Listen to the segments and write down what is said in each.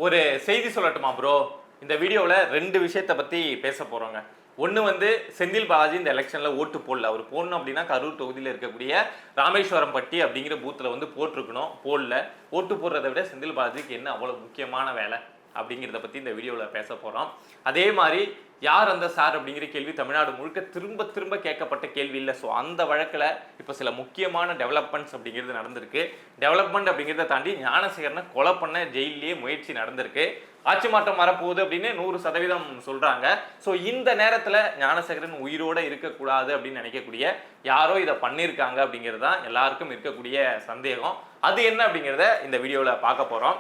ஒரு செய்தி சொல்லட்டுமா ப்ரோ? இந்த வீடியோவில் ரெண்டு விஷயத்தை பற்றி பேச போகிறோங்க. ஒன்று வந்து செந்தில் பாலாஜி இந்த எலெக்ஷனில் ஓட்டு போடல. அவர் போடணும் அப்படின்னா கரூர் தொகுதியில் இருக்கக்கூடிய ராமேஸ்வரம் பட்டி அப்படிங்கிற பூத்தில் வந்து போட்டிருக்கணும். போடல. ஓட்டு போடுறதை விட செந்தில் பாலாஜிக்கு என்ன அவ்வளோ முக்கியமான வேலை அப்படிங்கிறத பற்றி இந்த வீடியோவில் பேச போகிறோம். அதே மாதிரி யார் அந்த சார் அப்படிங்கிற கேள்வி தமிழ்நாடு முழுக்க திரும்ப திரும்ப கேட்கப்பட்ட கேள்வி இல்லை. ஸோ அந்த வழக்கில் இப்போ சில முக்கியமான டெவலப்மெண்ட்ஸ் அப்படிங்கிறது நடந்திருக்கு. டெவலப்மெண்ட் அப்படிங்கிறத தாண்டி ஞானசேகரனை கொலை பண்ண ஜெயிலே முயற்சி நடந்திருக்கு. ஆட்சி மாற்றம் வரப்போகுது அப்படின்னு 100% சொல்றாங்க. ஸோ இந்த நேரத்தில் ஞானசேகரன் உயிரோடு இருக்கக்கூடாது அப்படின்னு நினைக்கக்கூடிய யாரோ இதை பண்ணியிருக்காங்க அப்படிங்கிறது தான் எல்லாருக்கும் இருக்கக்கூடிய சந்தேகம். அது என்ன அப்படிங்கிறத இந்த வீடியோவில் பார்க்க போகிறோம்.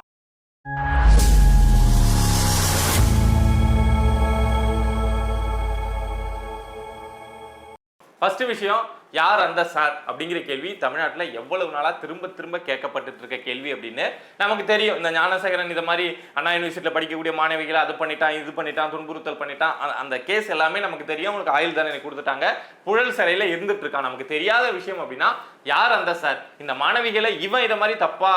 ஃபர்ஸ்ட் விஷயம், யார் அந்த சார் அப்படிங்கிற கேள்வி தமிழ்நாட்டில் எவ்வளவு நாளாக திரும்ப திரும்ப கேட்கப்பட்டு இருக்க கேள்வி அப்படின்னு நமக்கு தெரியும். இந்த ஞானசேகரன் இந்த மாதிரி அண்ணா யூனிவர்சிட்டியில் படிக்கக்கூடிய மாணவிகளை அது பண்ணிட்டான், இது பண்ணிட்டான், துன்புறுத்தல் பண்ணிட்டான், அந்த கேஸ் எல்லாமே நமக்கு தெரியும். அவனுக்கு ஆயுள் தண்டனை கொடுத்துட்டாங்க, புழல் சிறையில் இருந்துட்டு இருக்கான். நமக்கு தெரியாத விஷயம் அப்படின்னா யார் அந்த சார்? இந்த மாணவிகளை இவன் இதை மாதிரி தப்பா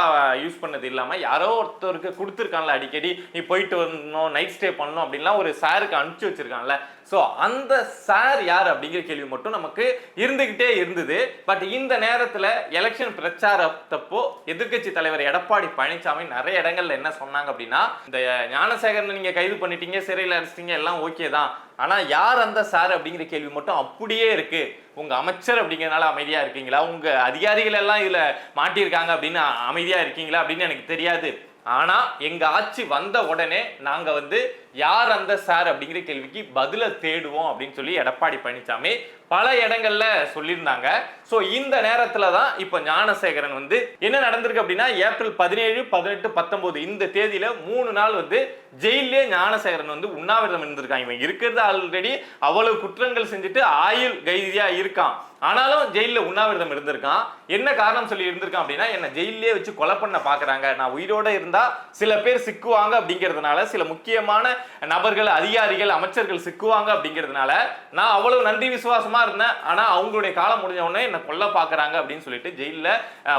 யூஸ் பண்ணது இல்லாமல் யாரோ ஒருத்தருக்கு கொடுத்துருக்கான்ல, அடிக்கடி நீ போயிட்டு வரணும், நைட் ஸ்டே பண்ணணும் அப்படின்லாம் ஒரு சாருக்கு அனுப்பிச்சு வச்சிருக்கான்ல. ஸோ அந்த சார் யார் அப்படிங்கிற கேள்வி மட்டும் நமக்கு இருந்துகிட்டே இருந்தது. பட் இந்த நேரத்தில் எலெக்ஷன் பிரச்சாரத்தப்போ எதிர்கட்சி தலைவர் எடப்பாடி பழனிசாமி நிறைய இடங்கள்ல என்ன சொன்னாங்க அப்படின்னா, இந்த ஞானசேகரனை நீங்க கைது பண்ணிட்டீங்க, சிறையில் அடைச்சிட்டீங்க, எல்லாம் ஓகே தான், ஆனா யார் அந்த சார் அப்படிங்கிற கேள்வி மட்டும் அப்படியே இருக்கு. உங்க அமைச்சர் அப்படிங்கிறதுனால அமைதியா இருக்கீங்களா, உங்க அதிகாரிகள் எல்லாம் இதுல மாட்டியிருக்காங்க அப்படின்னு அமைதியா இருக்கீங்களா அப்படின்னு எனக்கு தெரியாது. ஆனா எங்க ஆட்சி வந்த உடனே நாங்க வந்து யார் அந்த சார் அப்படிங்கிற கேள்விக்கு பதில தேடுவோம் அப்படின்னு சொல்லி எடப்பாடி பழனிசாமி பல இடங்கள்ல சொல்லியிருந்தாங்க. ஸோ இந்த நேரத்துல தான் இப்போ ஞானசேகரன் வந்து என்ன நடந்திருக்கு அப்படின்னா, ஏப்ரல் 17, 18, 19 இந்த தேதியில 3 நாள் வந்து ஜெயிலே ஞானசேகரன் வந்து உண்ணாவிரதம் இருந்திருக்கான். இவன் இருக்கிறது ஆல்ரெடி அவ்வளவு குற்றங்கள் செஞ்சுட்டு ஆயுள் கைதியா இருக்கான். ஆனாலும் ஜெயிலில் உண்ணாவிரதம் இருந்திருக்கான். என்ன காரணம் சொல்லி இருந்திருக்கான் அப்படின்னா, என்ன ஜெயிலே வச்சு கொலை பண்ண பாக்குறாங்க, நான் உயிரோட இருந்தா சில பேர் சிக்குவாங்க அப்படிங்கிறதுனால, சில முக்கியமான நபர்கள், அதிகாரிகள், அமைச்சர்கள் சிக்குவாங்க அப்படிங்கிறதுனால நான் அவ்வளவு நன்றி விசுவாசமா இருந்தேன், ஆனா அவங்களுடைய காலம் முடிஞ்ச உடனே என்ன கொல்ல பாக்குறாங்க அப்படின்னு சொல்லிட்டு ஜெயில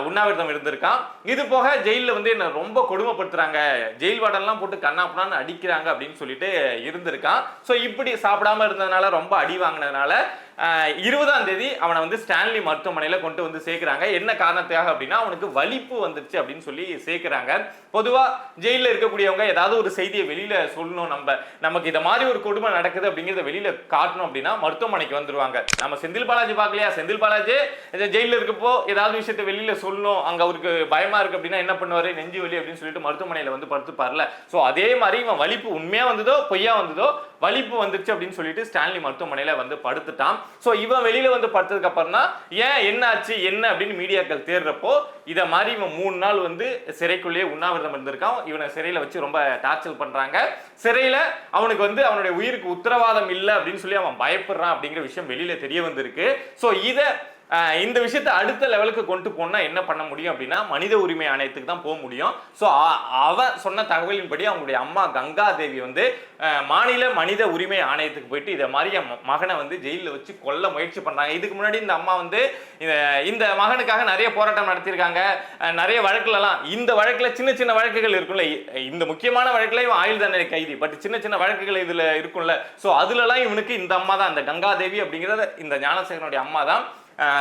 உண்ணாவிரதம் இருந்திருக்கான். இது போக ஜெயில வந்து என்ன ரொம்ப கொடுமைப்படுத்துறாங்க, ஜெயில் வார்டன்லாம் போட்டு கண்ணாப்புனான்னு அடிக்கிறாங்க அப்படின்னு சொல்லிட்டு இருந்திருக்கான். ஸோ இப்படி சாப்பிடாம இருந்ததுனால, ரொம்ப அடி வாங்கினதுனால 20ஆம் தேதி அவனை வந்து ஸ்டான்லி மருத்துவமனையில கொண்டு வந்து சேர்க்கிறாங்க. என்ன காரணத்துக்காக அப்படின்னா, அவனுக்கு வலிப்பு வந்துருச்சு அப்படின்னு சொல்லி சேர்க்கிறாங்க. பொதுவா ஜெயில இருக்கக்கூடியவங்க ஏதாவது ஒரு செய்தியை வெளியில சொல்லணும், நமக்கு இத மாதிரி ஒரு கொடுமை நடக்குது அப்படிங்கிறத வெளியில காட்டணும் அப்படின்னா மருத்துவமனைக்கு வந்துருவாங்க. நம்ம செந்தில் பாலாஜி பார்க்கலையா, செந்தில் பாலாஜி ஜெயில இருக்கப்போ ஏதாவது விஷயத்தை வெளியில சொல்லணும், அங்க அவருக்கு பயமா இருக்கு அப்படின்னா என்ன பண்ணுவாரு, நெஞ்சு வலி அப்படின்னு சொல்லிட்டு மருத்துவமனையில வந்து படுத்துப்பார்ல. சோ அதே மாதிரி இவன் வலிப்பு உண்மையா வந்ததோ பொய்யா வந்ததோ வலிப்பு வந்துருச்சு அப்படின்னு சொல்லிட்டு ஸ்டான்லி மருத்துவமனையில வந்து படுத்துட்டான். சோ இவன் வெளியில வந்து படுத்ததுக்கு அப்புறம் தான் ஏன் என்ன ஆச்சு என்ன அப்படின்னு மீடியாக்கள் தேடுறப்போ இத மாதிரி இவன் 3 நாள் வந்து சிறைக்குள்ளேயே உண்ணாவிரதம் இருந்திருக்கான். இவனை சிறையில வச்சு ரொம்ப டார்ச்சர் பண்றாங்க. சிறையில அவனுக்கு வந்து அவனுடைய உயிருக்கு உத்தரவாதம் இல்லை அப்படின்னு சொல்லி அவன் பயப்படுறான் அப்படிங்கிற விஷயம் வெளியில தெரிய வந்திருக்கு. சோ இந்த விஷயத்தை அடுத்த லெவலுக்கு கொண்டு போனா என்ன பண்ண முடியும் அப்படின்னா, மனித உரிமை ஆணையத்துக்கு தான் போக முடியும். ஸோ அவன் சொன்ன தகவலின்படி அவங்களுடைய அம்மா கங்கா தேவி வந்து மாநில மனித உரிமை ஆணையத்துக்கு போயிட்டு இதை மாதிரி மகனை வந்து ஜெயிலில் வச்சு கொல்ல முயற்சி பண்றாங்க. இதுக்கு முன்னாடி இந்த அம்மா வந்து இந்த மகனுக்காக நிறைய போராட்டம் நடத்தியிருக்காங்க, நிறைய வழக்குலாம். இந்த வழக்குல சின்ன சின்ன வழக்குகள் இருக்கும்ல, இந்த முக்கியமான வழக்குல இவன் ஆயுள் தண்டனை கைதி, பட் சின்ன சின்ன வழக்குகள் இதுல இருக்கும்ல. ஸோ அதுலலாம் இவனுக்கு இந்த அம்மா தான், இந்த கங்கா தேவி அப்படிங்கிறத இந்த ஞானசேகரனுடைய அம்மா தான்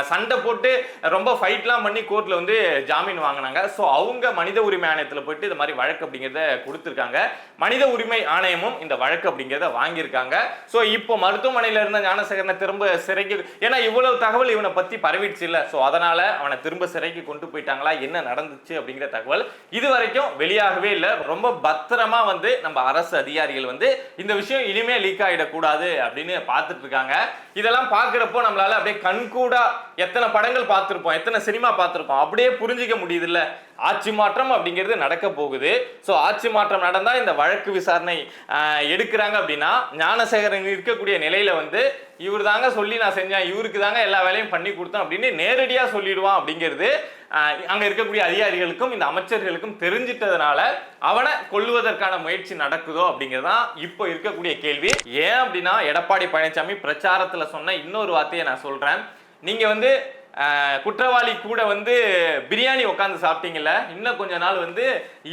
சண்டை போட்டு ரொம்ப ஃபைட்லாம் பண்ணி கோர்ட்ல வந்து ஜாமீன் வாங்கினாங்க. ஸோ அவங்க மனித உரிமை ஆணையத்தில் போயிட்டு இந்த மாதிரி வழக்கு அப்படிங்கிறத கொடுத்துருக்காங்க. மனித உரிமை ஆணையமும் இந்த வழக்கு அப்படிங்கிறத வாங்கியிருக்காங்க. ஸோ இப்போ மருத்துவமனையில இருந்த ஞானசேகரனை திரும்ப சிறைக்கு, ஏன்னா இவ்வளவு தகவல் இவனை பத்தி பரவிடுச்சு இல்லை, ஸோ அதனால அவனை திரும்ப சிறைக்கு கொண்டு போயிட்டாங்களா, என்ன நடந்துச்சு அப்படிங்கிற தகவல் இது வரைக்கும் வெளியாகவே இல்லை. ரொம்ப பத்திரமா வந்து நம்ம அரசு அதிகாரிகள் வந்து இந்த விஷயம் இனிமே லீக் ஆகிடக்கூடாது அப்படின்னு பார்த்துட்டு இருக்காங்க. இதெல்லாம் பார்க்குறப்போ நம்மளால அப்படியே கண்கூடா எத்தனை படங்கள் பார்த்திருப்போம், எத்தனை சினிமா பார்த்திருப்போம், அப்படியே புரிஞ்சிக்க முடியுது இல்ல. ஆட்சி மாற்றம் அப்படிங்கிறது நடக்க போகுது. ஸோ ஆட்சி மாற்றம் நடந்தா இந்த வழக்கு விசாரணை எடுக்கிறாங்க அப்படின்னா, ஞானசேகரன் இருக்கக்கூடிய நிலையில வந்து இவர் தாங்க சொல்லி நான் செஞ்சேன், இவருக்கு தாங்க எல்லா வேலையும் பண்ணி கொடுத்தேன் அப்படின்னு நேரடியா சொல்லிடுவான் அப்படிங்கிறது அங்க இருக்கக்கூடிய அதிகாரிகளுக்கும் இந்த அமைச்சர்களுக்கும் தெரிஞ்சிட்டதுனால அவனை கொல்லுவதற்கான முயற்சி நடக்குதோ அப்படிங்கிறதான் இப்போ இருக்கக்கூடிய கேள்வி. ஏன் அப்படின்னா, எடப்பாடி பழனிசாமி பிரச்சாரத்துல சொன்ன இன்னொரு வார்த்தையை நான் சொல்றேன். நீங்க வந்து குற்றவாளி கூட வந்து பிரியாணி உட்காந்து சாப்பிட்டீங்கல்ல, இன்னும் கொஞ்ச நாள் வந்து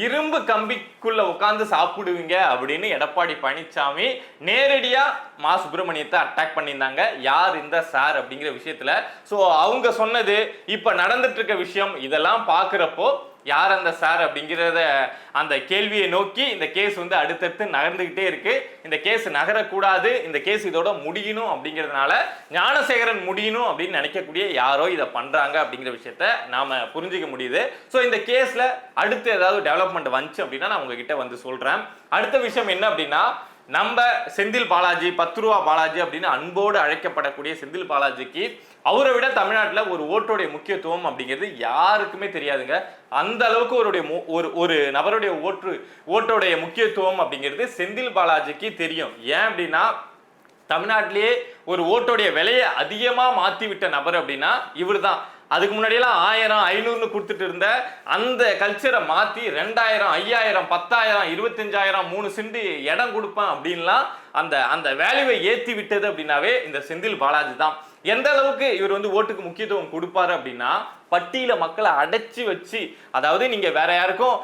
இரும்பு கம்பிக்குள்ள உட்காந்து சாப்பிடுவீங்க அப்படின்னு எடப்பாடி பழனிசாமி நேரடியா மா சுப்பிரமணியத்தை அட்டாக் பண்ணியிருந்தாங்க. யார் இந்த சார் அப்படிங்கிற விஷயத்துல. ஸோ அவங்க சொன்னது இப்ப நடந்துட்டு இருக்க விஷயம் இதெல்லாம் பாக்குறப்போ யார் அந்த சார் அப்படிங்கிறத அந்த கேள்வியை நோக்கி இந்த கேஸ் வந்து அடுத்தடுத்து நகர்ந்துகிட்டே இருக்கு. இந்த கேஸ் நகரக்கூடாது, இந்த கேஸ் இதோட முடியணும் அப்படிங்கிறதுனால ஞானசேகரன் முடியணும் அப்படின்னு நினைக்கக்கூடிய யாரோ இதை பண்றாங்க அப்படிங்கிற விஷயத்த நாம புரிஞ்சுக்க முடியுது. ஸோ இந்த கேஸ்ல அடுத்து ஏதாவது டெவலப்மெண்ட் வந்துச்சு அப்படின்னா நான் உங்ககிட்ட வந்து சொல்றேன். அடுத்த விஷயம் என்ன அப்படின்னா, நம்ம செந்தில் பாலாஜி 10 ரூபா பாலாஜி அப்படின்னு அன்போடு அழைக்கப்படக்கூடிய செந்தில் பாலாஜிக்கு அவரை விட தமிழ்நாட்டில் ஒரு ஓட்டோடைய முக்கியத்துவம் அப்படிங்கிறது யாருக்குமே தெரியாதுங்க. அந்த அளவுக்கு ஒரு நபருடைய ஓட்டோடைய முக்கியத்துவம் அப்படிங்கிறது செந்தில் பாலாஜிக்கு தெரியும். ஏன் அப்படின்னா தமிழ்நாட்டிலேயே ஒரு ஓட்டோடைய விலையை அதிகமாக மாற்றி விட்ட நபர் அப்படின்னா இவர் தான். அதுக்கு முன்னாடியெல்லாம் 1000 500 கொடுத்துட்டு இருந்த அந்த கல்ச்சரை மாற்றி 2000 5000 10000 25,000 3 சென்ட் இடம் கொடுப்பேன் அப்படின்லாம் அந்த வேல்யூவை ஏற்றி விட்டது அப்படின்னாவே இந்த செந்தில் பாலாஜி தான். எந்த அளவுக்கு இவர் வந்து ஓட்டுக்கு முக்கியத்துவம் கொடுப்பாரு அப்படின்னா, பட்டியல மக்களை அடைச்சி வச்சு, அதாவது நீங்க வேற யாருக்கும்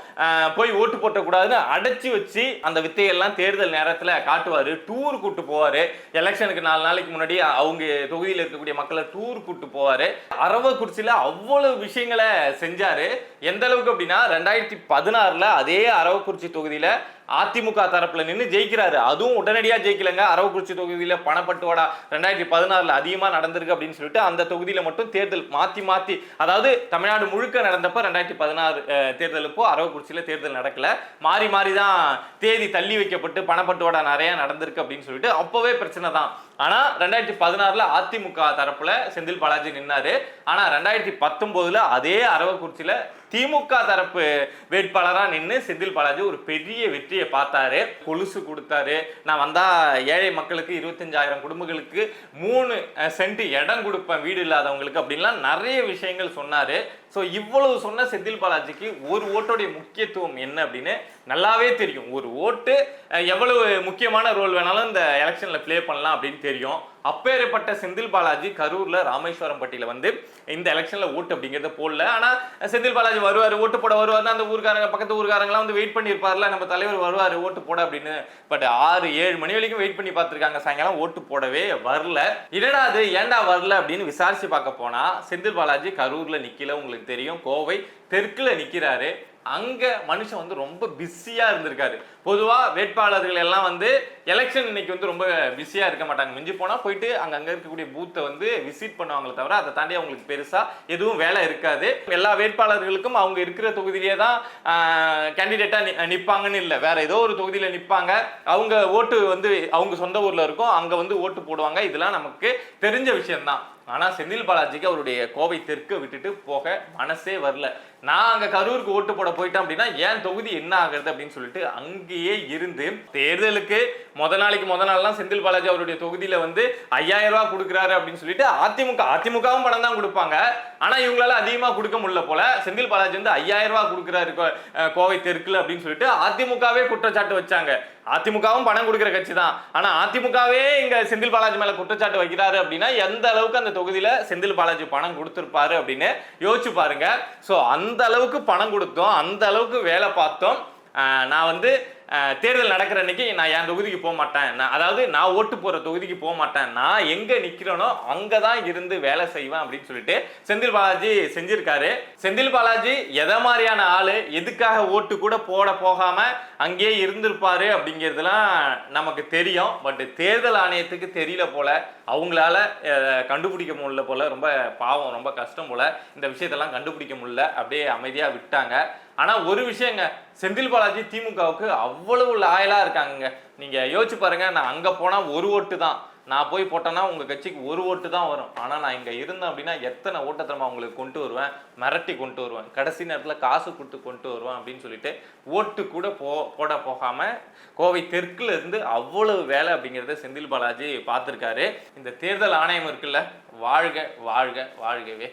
போய் ஓட்டு போட்டக்கூடாதுன்னு அடைச்சி வச்சு அந்த வித்தையெல்லாம் தேர்தல் நேரத்தில் காட்டுவாரு. டூர் கூட்டு போவாரு. எலெக்ஷனுக்கு 4 நாளைக்கு முன்னாடி அவங்க தொகுதியில் இருக்கக்கூடிய மக்களை டூர் கூட்டு போவாரு. அரவக்குறிச்சியில அவ்வளவு விஷயங்களை செஞ்சாரு. எந்த அளவுக்கு அப்படின்னா 2016 அதே அரவக்குறிச்சி தொகுதியில அதிமுக தரப்புல நின்று ஜெயிக்கிறாரு. அதுவும் உடனடியா ஜெயிக்கலங்க. அரவக்குறிச்சி தொகுதியில பணப்பட்டுவாடா 2016 அதிகமா நடந்திருக்கு அப்படின்னு சொல்லிட்டு அந்த தொகுதியில மட்டும் தேர்தல் மாத்தி அதாவது தமிழ்நாடு முழுக்க நடந்தப்ப 2016 தேர்தலுப்போ அரவக்குறிச்சியில தேர்தல் நடக்கல. மாறி தான் தேதி தள்ளி வைக்கப்பட்டு பணப்பட்டுவாடா நிறைய நடந்திருக்கு அப்படின்னு சொல்லிட்டு அப்பவே பிரச்சனை தான். ஆனா 2016 அதிமுக தரப்புல செந்தில் பாலாஜி நின்னாரு. ஆனா 2019 அதே அரவக்குறிச்சியில திமுக தரப்பு வேட்பாளரா நின்று செந்தில் பாலாஜி ஒரு பெரிய வெற்றியை பார்த்தாரு. கொலுசு கொடுத்தாரு. நான் வந்தா ஏழை மக்களுக்கு 25,000 குடும்பங்களுக்கு 3 சென்ட் இடம் கொடுப்பேன் வீடு இல்லாதவங்களுக்கு அப்படின்லாம் நிறைய விஷயங்கள் சொன்னாரு. ஸோ இவ்வளவு சொன்ன செந்தில் பாலாஜிக்கு ஒரு ஓட்டோடைய முக்கியத்துவம் என்ன அப்படின்னு நல்லாவே தெரியும். ஒரு ஓட்டு எவ்வளவு முக்கியமான ரோல் வேணாலும் இந்த எலெக்ஷன்ல பிளே பண்ணலாம் அப்படின்னு தெரியும். அப்பேற்பட்ட செந்தில் பாலாஜி கரூர்ல ராமேஸ்வரம் பட்டியில வந்து இந்த எலெக்ஷன்ல ஓட்டு அப்படிங்கறத போடல. ஆனா செந்தில் பாலாஜி வருவாரு, ஓட்டு போட வருவாருன்னா அந்த ஊர்காரங்க பக்கத்து ஊர்காரங்களாம் வந்து வெயிட் பண்ணி இருப்பார்ல, நம்ம தலைவர் வருவாரு ஓட்டு போட அப்படின்னு. பட் 6-7 மணி வரைக்கும் வெயிட் பண்ணி பார்த்திருக்காங்க. சாயங்காலம் ஓட்டு போடவே வரல. என்னடா அது ஏண்டா வரல அப்படின்னு விசாரிச்சு பார்க்க போனா செந்தில் பாலாஜி கரூர்ல நிக்கல. உங்களுக்கு தெரியும், கோவை தெற்குல நிக்கிறாரு. அங்க மனுஷன் வந்து ரொம்ப பிஸியா இருந்திருக்காரு. பொதுவா வேட்பாளர்கள் எல்லாம் வந்து எலெக்ஷன் இன்னைக்கு வந்து ரொம்ப பிஸியா இருக்க மாட்டாங்க. மிஞ்சி போனா போயிட்டு அங்க இருக்கக்கூடிய பூத்தை வந்து விசிட் பண்ணுவாங்களே தவிர அதை தாண்டி அவங்களுக்கு பெருசா எதுவும் வேலை இருக்காது. எல்லா வேட்பாளர்களுக்கும் அவங்க இருக்கிற தொகுதியிலே தான் கேண்டிடேட்டா நிப்பாங்கன்னு இல்லை, வேற ஏதோ ஒரு தொகுதியில நிப்பாங்க. அவங்க ஓட்டு வந்து அவங்க சொந்த ஊர்ல இருக்கும், அங்க வந்து ஓட்டு போடுவாங்க. இதெல்லாம் நமக்கு தெரிஞ்ச விஷயம்தான். ஆனா செந்தில் பாலாஜிக்கு அவருடைய கோவை தெற்கு விட்டுட்டு போக மனசே வரல. நான் அங்க கரூருக்கு ஓட்டு போட போயிட்டேன் அப்படின்னா என் தொகுதி என்ன ஆகுறது அப்படின்னு சொல்லிட்டு அங்கேயே இருந்து தேர்தலுக்கு முத நாள்லாம் செந்தில் பாலாஜி அவருடைய தொகுதியில வந்து 5,000 ரூபாய் கொடுக்குறாரு அப்படின்னு சொல்லிட்டு அதிமுகவும் பணம் தான் கொடுப்பாங்க. ஆனா இவங்களால அதிகமா கொடுக்க முடியல போல. செந்தில் பாலாஜி வந்து 5,000 ரூபாய் கொடுக்குறாரு கோவை தெற்குல அப்படின்னு சொல்லிட்டு அதிமுகவே குற்றச்சாட்டு வச்சாங்க. அதிமுகவும் பணம் கொடுக்கிற கட்சி தான். ஆனா அதிமுகவே இங்க செந்தில் பாலாஜி மேல குற்றச்சாட்டு வைக்கிறாரு அப்படின்னா எந்த அளவுக்கு அந்த தொகுதியில செந்தில் பாலாஜி பணம் கொடுத்திருப்பாரு அப்படின்னு யோசிச்சு பாருங்க. சோ அந்த அளவுக்கு பணம் கொடுத்தோம், அந்த அளவுக்கு வேலை பார்த்தோம். நான் வந்து தேர்தல் நடக்கிற அன்னைக்கு நான் என் தொகுதிக்கு போக மாட்டேன், அதாவது நான் ஓட்டு போற தொகுதிக்கு போக மாட்டேன், நான் எங்க நிக்கிறேனோ அங்கதான் இருந்து வேலை செய்வேன் அப்படின்னு சொல்லிட்டு செந்தில் பாலாஜி செஞ்சிருக்காரு. செந்தில் பாலாஜி எதை மாதிரியான ஆளு, எதுக்காக ஓட்டு கூட போகாம அங்கேயே இருந்திருப்பாரு அப்படிங்கிறதுலாம் நமக்கு தெரியும். பட் தேர்தல் ஆணையத்துக்கு தெரியல போல, அவங்களால கண்டுபிடிக்க முடியல போல. ரொம்ப பாவம், ரொம்ப கஷ்டம் போல. இந்த விஷயத்தெல்லாம் கண்டுபிடிக்க முடியல, அப்படியே அமைதியா விட்டாங்க. ஆனா ஒரு விஷயங்க, செந்தில் பாலாஜி திமுகவுக்கு அவ்வளவு லாயலா இருக்காங்க. நீங்க யோசிச்சு பாருங்க, நான் அங்க போனா ஒரு ஓட்டு தான், நான் போய் போட்டேன்னா உங்க கட்சிக்கு ஒரு ஓட்டு தான் வரும். ஆனா நான் இங்க இருந்தேன் அப்படின்னா எத்தனை ஓட்டத்திறமா உங்களுக்கு கொண்டு வருவேன், மிரட்டி கொண்டு வருவேன், கடைசி நேரத்துல காசு கொடுத்து கொண்டு வருவேன் அப்படின்னு சொல்லிட்டு ஓட்டு கூட போகாம கோவை தெற்குல இருந்து அவ்வளவு வேலை அப்படிங்கிறத செந்தில் பாலாஜி பார்த்திருக்காரு. இந்த தேர்தல் ஆணையம் இருக்குல்ல, வாழ்க வாழ்க வாழ்கவே.